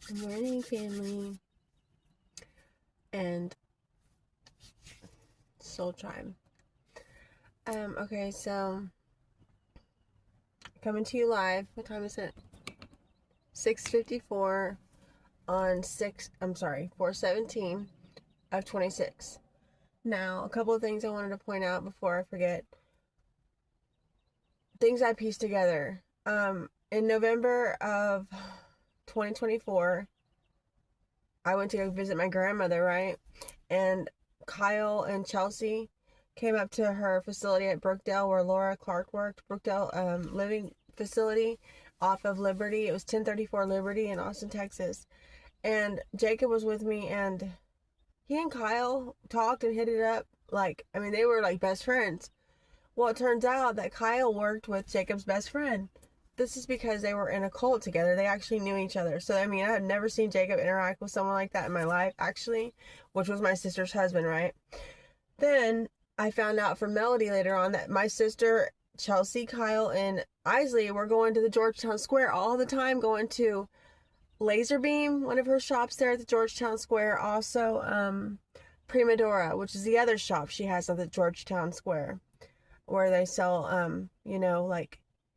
Good morning, family, and Soul Tribe. Okay, so coming to you live. What time is it? 6:54 on 4/17 of 26. Now, a couple of things I wanted to point out before I forget. Things I pieced together. In November of 2024, I went to go visit my grandmother, right? And Kyle and Chelsea came up to her facility at Brookdale where Laura Clark worked, Brookdale Living Facility off of Liberty. It was 1034 Liberty in Austin, Texas. And Jacob was with me, and he and Kyle talked and hit it up. They were like best friends. Well, it turns out that Kyle worked with Jacob's best friend. This is because they were in a cult together. They actually knew each other. So, I had never seen Jacob interact with someone like that in my life, actually, which was my sister's husband, right? Then I found out from Melody later on that my sister, Chelsea, Kyle, and Isley were going to the Georgetown Square all the time, going to Laserbeam, one of her shops there at the Georgetown Square. Also, Primadora, which is the other shop she has at the Georgetown Square, where they sell,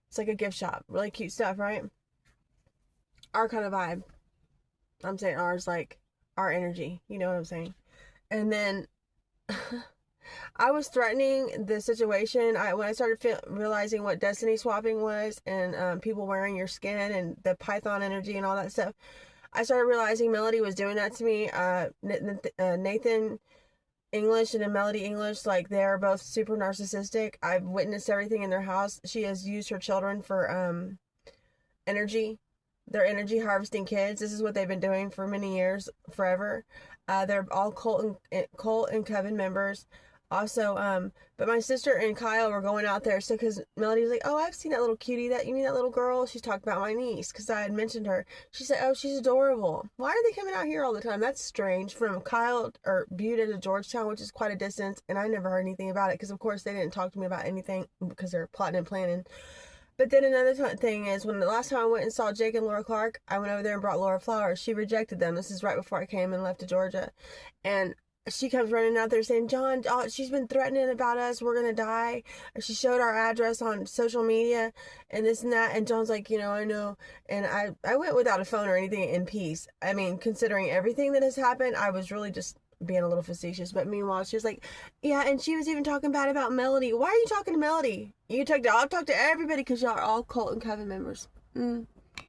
it's like a gift shop. Really cute stuff, right? Our kind of vibe. I'm saying ours, like our energy. You know what I'm saying? And then I was threatening the situation. When I started realizing what destiny swapping was, and people wearing your skin and the Python energy and all that stuff, I started realizing Melody was doing that to me. Nathan English and Melody English, like, they're both super narcissistic. I've witnessed everything in their house. She has used her children for energy. They're energy harvesting kids. This is what they've been doing for many years, forever. They're all cult and coven members. Also, but my sister and Kyle were going out there. So, because Melody was like, "Oh, I've seen that little cutie. You mean that little girl?" She's talking about my niece because I had mentioned her. She said, "Oh, she's adorable. Why are they coming out here all the time? That's strange." From Kyle or Butte to Georgetown, which is quite a distance, and I never heard anything about it because, of course, they didn't talk to me about anything because they're plotting and planning. But then another thing is, when the last time I went and saw Jake and Laura Clark, I went over there and brought Laura flowers. She rejected them. This is right before I came and left to Georgia. And she comes running out there saying, "John, she's been threatening about us. We're going to die." She showed our address on social media and this and that. And John's like, I know. And I went without a phone or anything in peace. Considering everything that has happened, I was really just being a little facetious. But meanwhile, she was like, "Yeah," and she was even talking bad about Melody. Why are you talking to Melody? I'll talk to everybody because y'all are all cult and coven members.